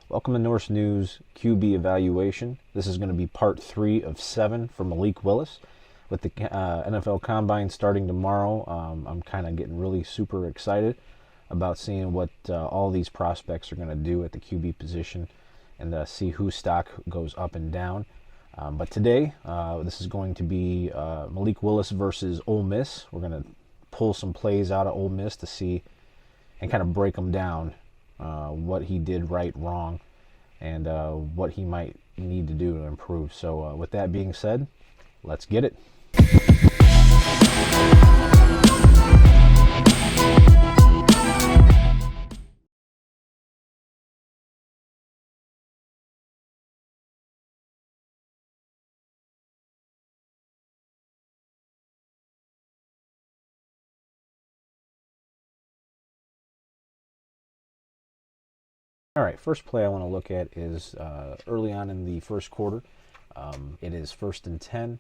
Welcome to Norse News QB evaluation. This is going to be part 3 of 7 for Malik Willis. With the NFL Combine starting tomorrow, I'm kind of getting really super excited about seeing what all these prospects are going to do at the QB position and see whose stock goes up and down. But today, this is going to be Malik Willis versus Ole Miss. We're going to pull some plays out of Ole Miss to see and kind of break them down. What he did right, wrong, and what he might need to do to improve. So with that being said, let's get it. All right, first play I want to look at is early on in the first quarter. It is 1st and 10.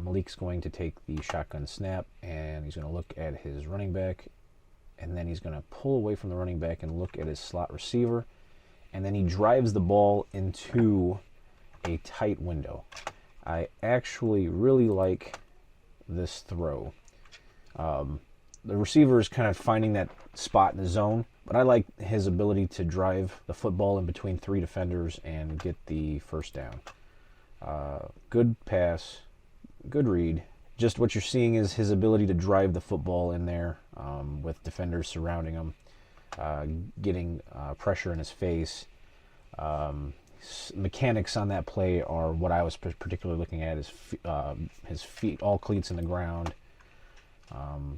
Malik's going to take the shotgun snap, and he's going to look at his running back, and then he's going to pull away from the running back and look at his slot receiver, and then he drives the ball into a tight window. I actually really like this throw. The receiver is kind of finding that spot in the zone, but I like his ability to drive the football in between 3 defenders and get the first down. Good pass, good read. Just what you're seeing is his ability to drive the football in there with defenders surrounding him, getting pressure in his face. Mechanics on that play are what I was particularly looking at, his feet, all cleats in the ground.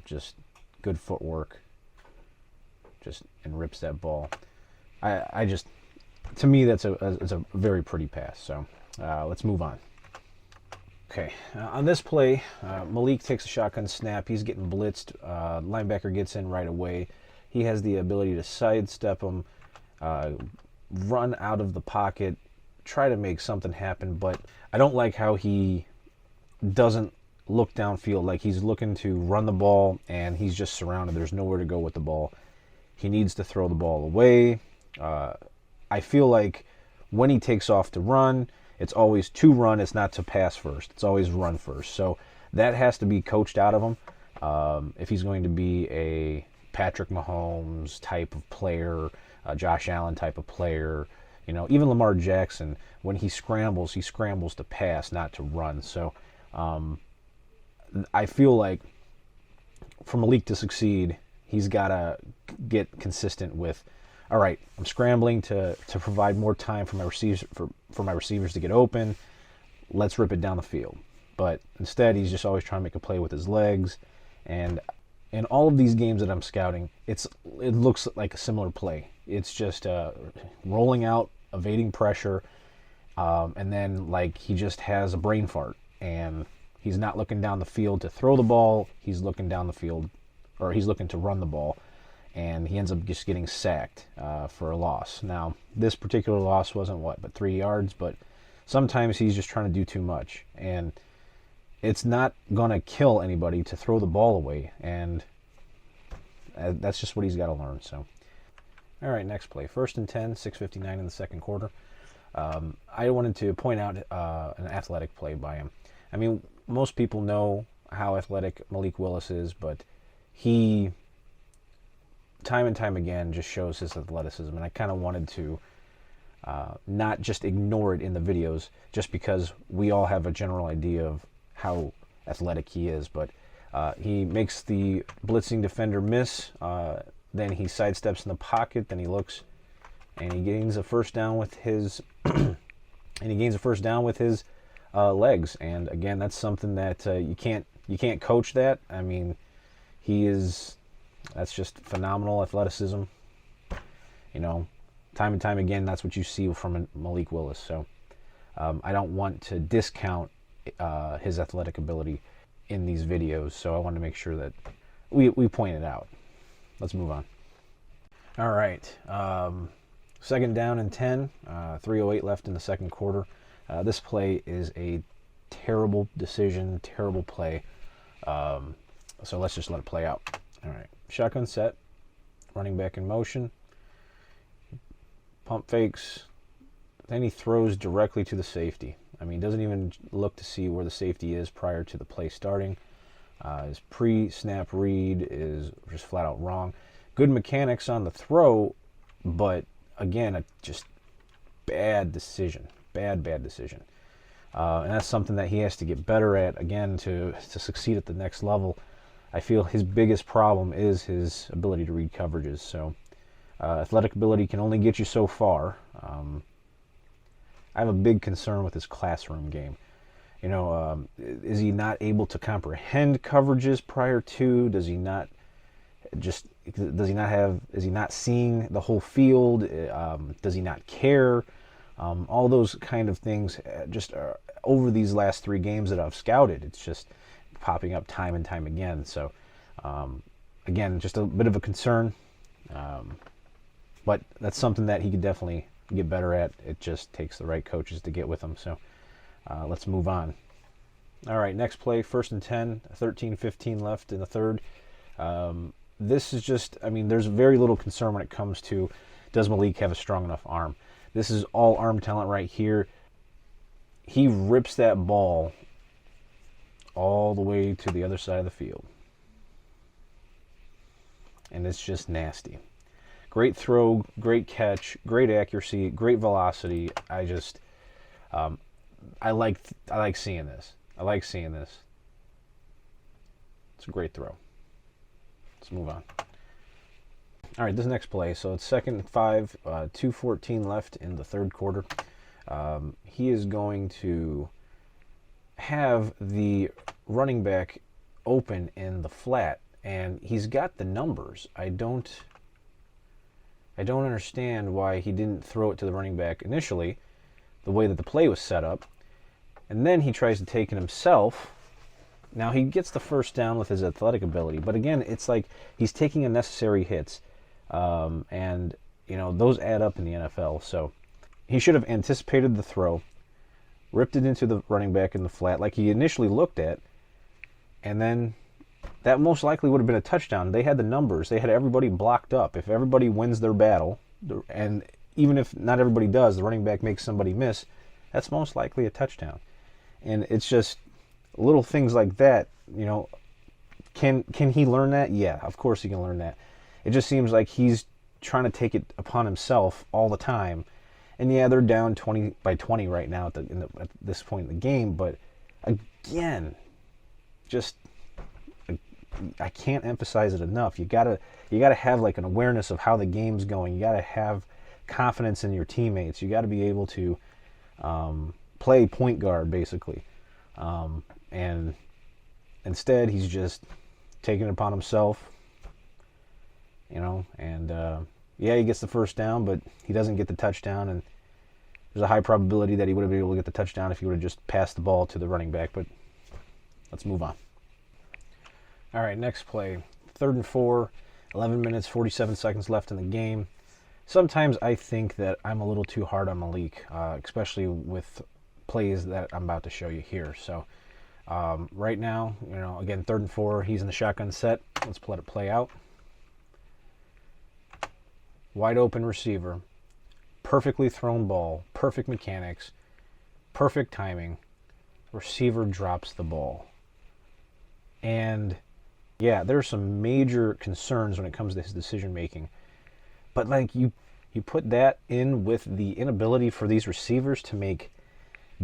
Just good footwork, and rips that ball. To me, it's a very pretty pass. So let's move on. Okay, on this play, Malik takes a shotgun snap. He's getting blitzed. Linebacker gets in right away. He has the ability to sidestep him, run out of the pocket, try to make something happen, but I don't like how he doesn't look downfield. Like, he's looking to run the ball and he's just surrounded. There's nowhere to go with the ball. He needs to throw the ball away. I feel like when he takes off to run, it's always to run. It's not to pass first. It's always run first. So that has to be coached out of him. If he's going to be a Patrick Mahomes type of player, a Josh Allen type of player, even Lamar Jackson, when he scrambles to pass, not to run. So I feel like for Malik to succeed, he's got to get consistent with, all right, I'm scrambling to provide more time for my receivers to get open. Let's rip it down the field. But instead, he's just always trying to make a play with his legs. And in all of these games that I'm scouting, it looks like a similar play. It's just rolling out, evading pressure, and then like he just has a brain fart, and he's not looking down the field to throw the ball. He's looking down the field, or he's looking to run the ball, and he ends up just getting sacked for a loss. Now, this particular loss wasn't but 3 yards, but sometimes he's just trying to do too much, and it's not going to kill anybody to throw the ball away, and that's just what he's got to learn. So, all right, next play. 1st and 10, 6:59 in the second quarter. I wanted to point out an athletic play by him. I mean, most people know how athletic Malik Willis is, but he, time and time again, just shows his athleticism. And I kind of wanted to not just ignore it in the videos, just because we all have a general idea of how athletic he is. But he makes the blitzing defender miss. Then he sidesteps in the pocket. Then he looks, and he gains a first down with his legs. And again, that's something that you can't coach that. I mean, that's just phenomenal athleticism. Time and time again, that's what you see from Malik Willis. So I don't want to discount his athletic ability in these videos. So I want to make sure that we point it out. Let's move on. All right. 2nd down and 10. 3:08 left in the second quarter. This play is a terrible decision, terrible play. So let's just let it play out. All right. Shotgun set. Running back in motion. Pump fakes. Then he throws directly to the safety. I mean, doesn't even look to see where the safety is prior to the play starting. His pre-snap read is just flat out wrong. Good mechanics on the throw, but again, a just bad decision. Bad decision. And that's something that he has to get better at, again, to succeed at the next level. I feel his biggest problem is his ability to read coverages. So athletic ability can only get you so far. I have a big concern with his classroom game. You know, is he not able to comprehend coverages prior to? Is he not seeing the whole field? Does he not care? All those kind of things just over these last 3 games that I've scouted, it's just popping up time and time again. So, again, just a bit of a concern. But that's something that he could definitely get better at. It just takes the right coaches to get with him. So let's move on. All right, next play, 1st and 10, 13-15 left in the third. This is just, I mean, there's very little concern when it comes to, does Malik have a strong enough arm? This is all arm talent right here. He rips that ball all the way to the other side of the field. And it's just nasty. Great throw, great catch, great accuracy, great velocity. I like seeing this. I like seeing this. It's a great throw. Let's move on. All right, this next play. So it's 2nd and 5, 2:14 left in the third quarter. He is going to have the running back open in the flat, and he's got the numbers. I don't understand why he didn't throw it to the running back initially, the way that the play was set up. And then he tries to take it himself. Now he gets the first down with his athletic ability, but again, it's like he's taking unnecessary hits. And, you know, those add up in the NFL. So he should have anticipated the throw, ripped it into the running back in the flat like he initially looked at, and then that most likely would have been a touchdown. They had the numbers. They had everybody blocked up. If everybody wins their battle, and even if not everybody does, the running back makes somebody miss, that's most likely a touchdown. And it's just little things like that, you know. Can he learn that? Yeah, of course he can learn that. It just seems like he's trying to take it upon himself all the time. And yeah, they're down 20 right now at this point in the game. But again, just I can't emphasize it enough. You gotta have like an awareness of how the game's going. You gotta have confidence in your teammates. You gotta be able to play point guard basically. And instead, he's just taking it upon himself. You know, and yeah, he gets the first down, but he doesn't get the touchdown, and there's a high probability that he would have been able to get the touchdown if he would have just passed the ball to the running back, but let's move on. All right, next play, 3rd and 4, 11 minutes, 47 seconds left in the game. Sometimes I think that I'm a little too hard on Malik, especially with plays that I'm about to show you here. So right now, you know, again, 3rd and 4, he's in the shotgun set. Let's let it play out. Wide open receiver, perfectly thrown ball, perfect mechanics, perfect timing. Receiver drops the ball. And yeah, there are some major concerns when it comes to his decision making. But like you put that in with the inability for these receivers to make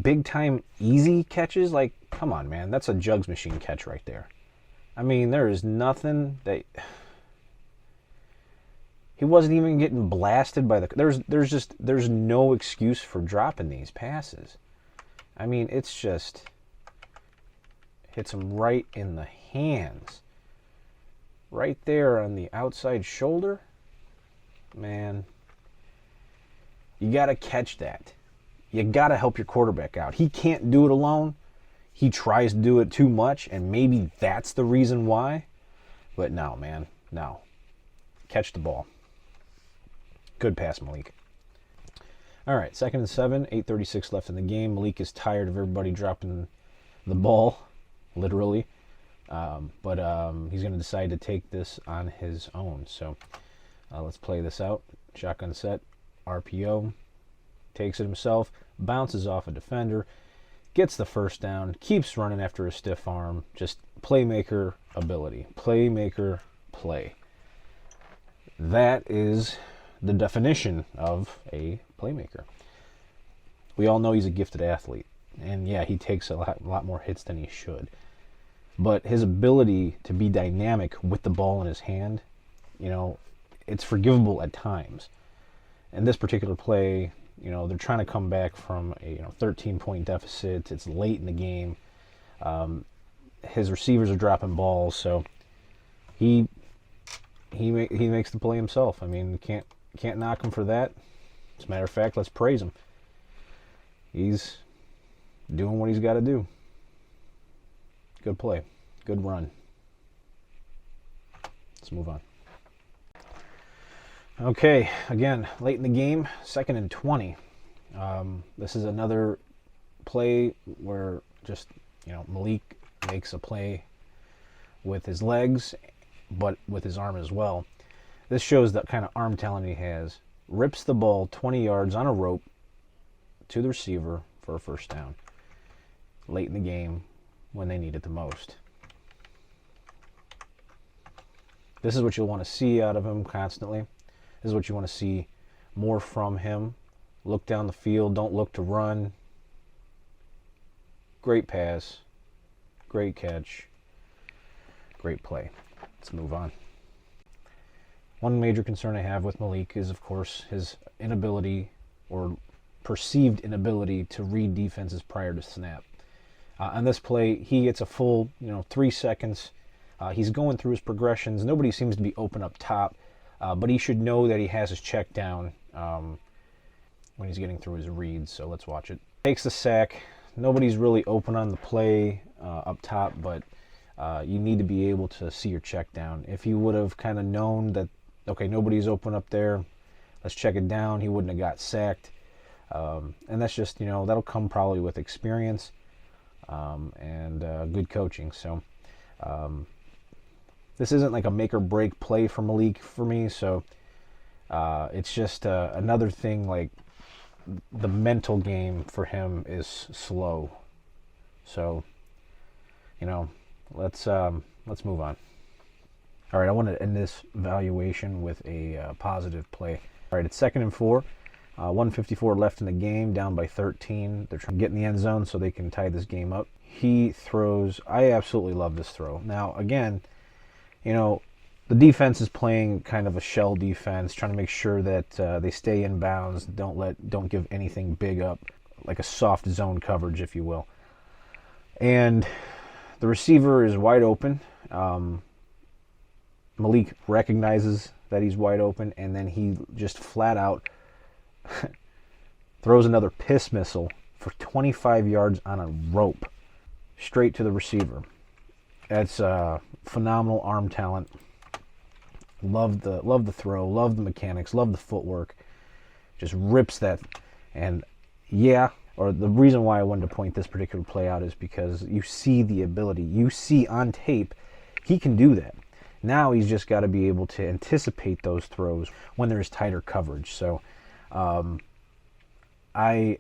big time easy catches, like come on, man, that's a jugs machine catch right there. I mean, there is nothing that he wasn't even getting blasted by the there's no excuse for dropping these passes. I mean, it's just hits him right in the hands. Right there on the outside shoulder. Man, you got to catch that. You got to help your quarterback out. He can't do it alone. He tries to do it too much, and maybe that's the reason why. But no, man, no. Catch the ball. Good pass, Malik. All right, 2nd and 7, 8:36 left in the game. Malik is tired of everybody dropping the ball, literally. But he's going to decide to take this on his own. So let's play this out. Shotgun set, RPO. takes it himself, bounces off a defender, gets the first down, keeps running after a stiff arm. Just playmaker ability. Playmaker play. That is the definition of a playmaker. We all know he's a gifted athlete. And yeah, he takes a lot more hits than he should. But his ability to be dynamic with the ball in his hand, you know, it's forgivable at times. And this particular play, you know, they're trying to come back from a 13-point deficit. It's late in the game. His receivers are dropping balls, so he makes the play himself. I mean, can't knock him for that. As a matter of fact, let's praise him. He's doing what he's got to do. Good play. Good run. Let's move on. Okay, again, late in the game, 2nd and 20. This is another play where just, Malik makes a play with his legs, but with his arm as well. This shows the kind of arm talent he has. Rips the ball 20 yards on a rope to the receiver for a first down. Late in the game when they need it the most. This is what you'll want to see out of him constantly. This is what you want to see more from him. Look down the field. Don't look to run. Great pass. Great catch. Great play. Let's move on. One major concern I have with Malik is, of course, his inability or perceived inability to read defenses prior to snap. On this play, he gets a full 3 seconds. He's going through his progressions. Nobody seems to be open up top, but he should know that he has his check down when he's getting through his reads. So let's watch it. Takes the sack. Nobody's really open on the play up top, but you need to be able to see your check down. If he would have kind of known that, okay, nobody's open up there, let's check it down, he wouldn't have got sacked. And that's just, that'll come probably with experience and good coaching. So this isn't like a make or break play for Malik for me. So it's just another thing, like the mental game for him is slow. So, let's move on. All right, I want to end this evaluation with a positive play. All right, it's 2nd and 4. 1:54 left in the game, down by 13. They're trying to get in the end zone so they can tie this game up. He throws. I absolutely love this throw. Now, again, the defense is playing kind of a shell defense, trying to make sure that they stay in bounds, don't give anything big up, like a soft zone coverage, if you will. And the receiver is wide open. Malik recognizes that he's wide open, and then he just flat out throws another piss missile for 25 yards on a rope straight to the receiver. That's phenomenal arm talent. Love the throw, love the mechanics, love the footwork. Just rips that. And the reason why I wanted to point this particular play out is because you see the ability. You see on tape he can do that. Now he's just got to be able to anticipate those throws when there's tighter coverage. So I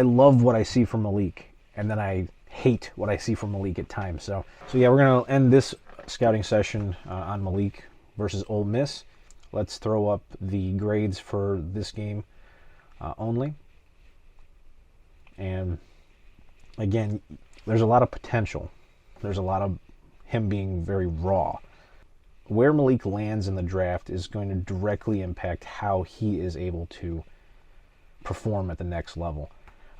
love what I see from Malik, and then I hate what I see from Malik at times. So yeah, we're going to end this scouting session on Malik versus Ole Miss. Let's throw up the grades for this game only. And again, there's a lot of potential. There's a lot of him being very raw. Where Malik lands in the draft is going to directly impact how he is able to perform at the next level.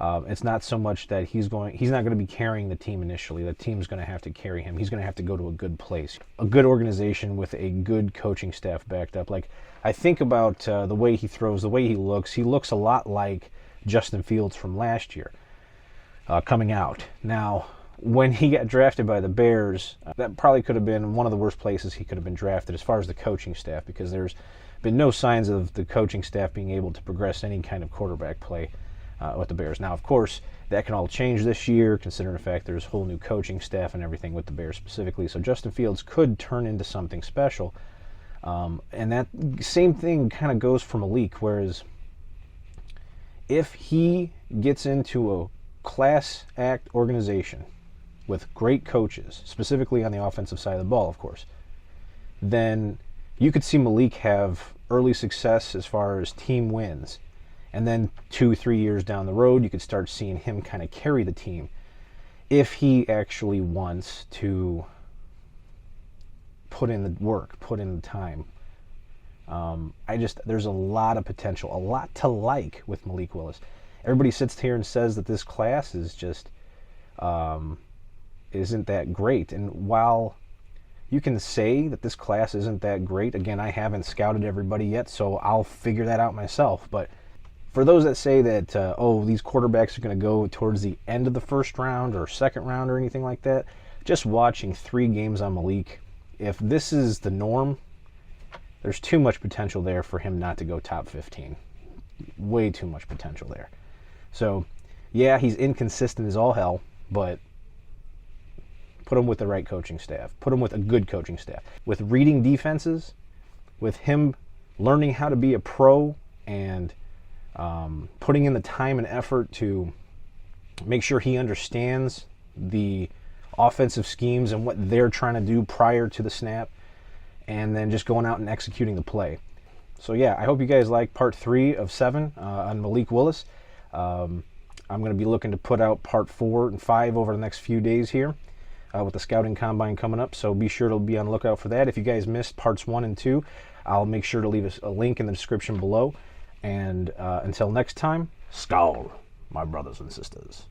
It's not so much that he's not going to be carrying the team initially. The team's going to have to carry him. He's going to have to go to a good place, a good organization with a good coaching staff backed up. Like, I think about the way he throws, the way he looks. He looks a lot like Justin Fields from last year coming out. Now, when he got drafted by the Bears, that probably could have been one of the worst places he could have been drafted as far as the coaching staff, because there's been no signs of the coaching staff being able to progress any kind of quarterback play with the Bears. Now, of course, that can all change this year, considering the fact there's a whole new coaching staff and everything with the Bears specifically. So Justin Fields could turn into something special. And that same thing kind of goes for Malik, whereas If he gets into a class act organization with great coaches, specifically on the offensive side of the ball, of course, then you could see Malik have early success as far as team wins. And then 2-3 years down the road, you could start seeing him kind of carry the team if he actually wants to put in the work, put in the time. There's a lot of potential, a lot to like with Malik Willis. Everybody sits here and says that this class is just isn't that great. And while you can say that this class isn't that great, again, I haven't scouted everybody yet, so I'll figure that out myself. But for those that say that, these quarterbacks are going to go towards the end of the first round or second round or anything like that, just watching 3 games on Malik, if this is the norm, there's too much potential there for him not to go top 15. Way too much potential there. So, yeah, he's inconsistent as all hell, but put him with the right coaching staff. Put him with a good coaching staff. With reading defenses, with him learning how to be a pro and putting in the time and effort to make sure he understands the offensive schemes and what they're trying to do prior to the snap, and then just going out and executing the play. So yeah, I hope you guys like part 3 of 7 on Malik Willis. I'm going to be looking to put out part 4 and 5 over the next few days here with the scouting combine coming up, so be sure to be on the lookout for that. If you guys missed parts 1 and 2, I'll make sure to leave a link in the description below. And until next time, Skål, my brothers and sisters.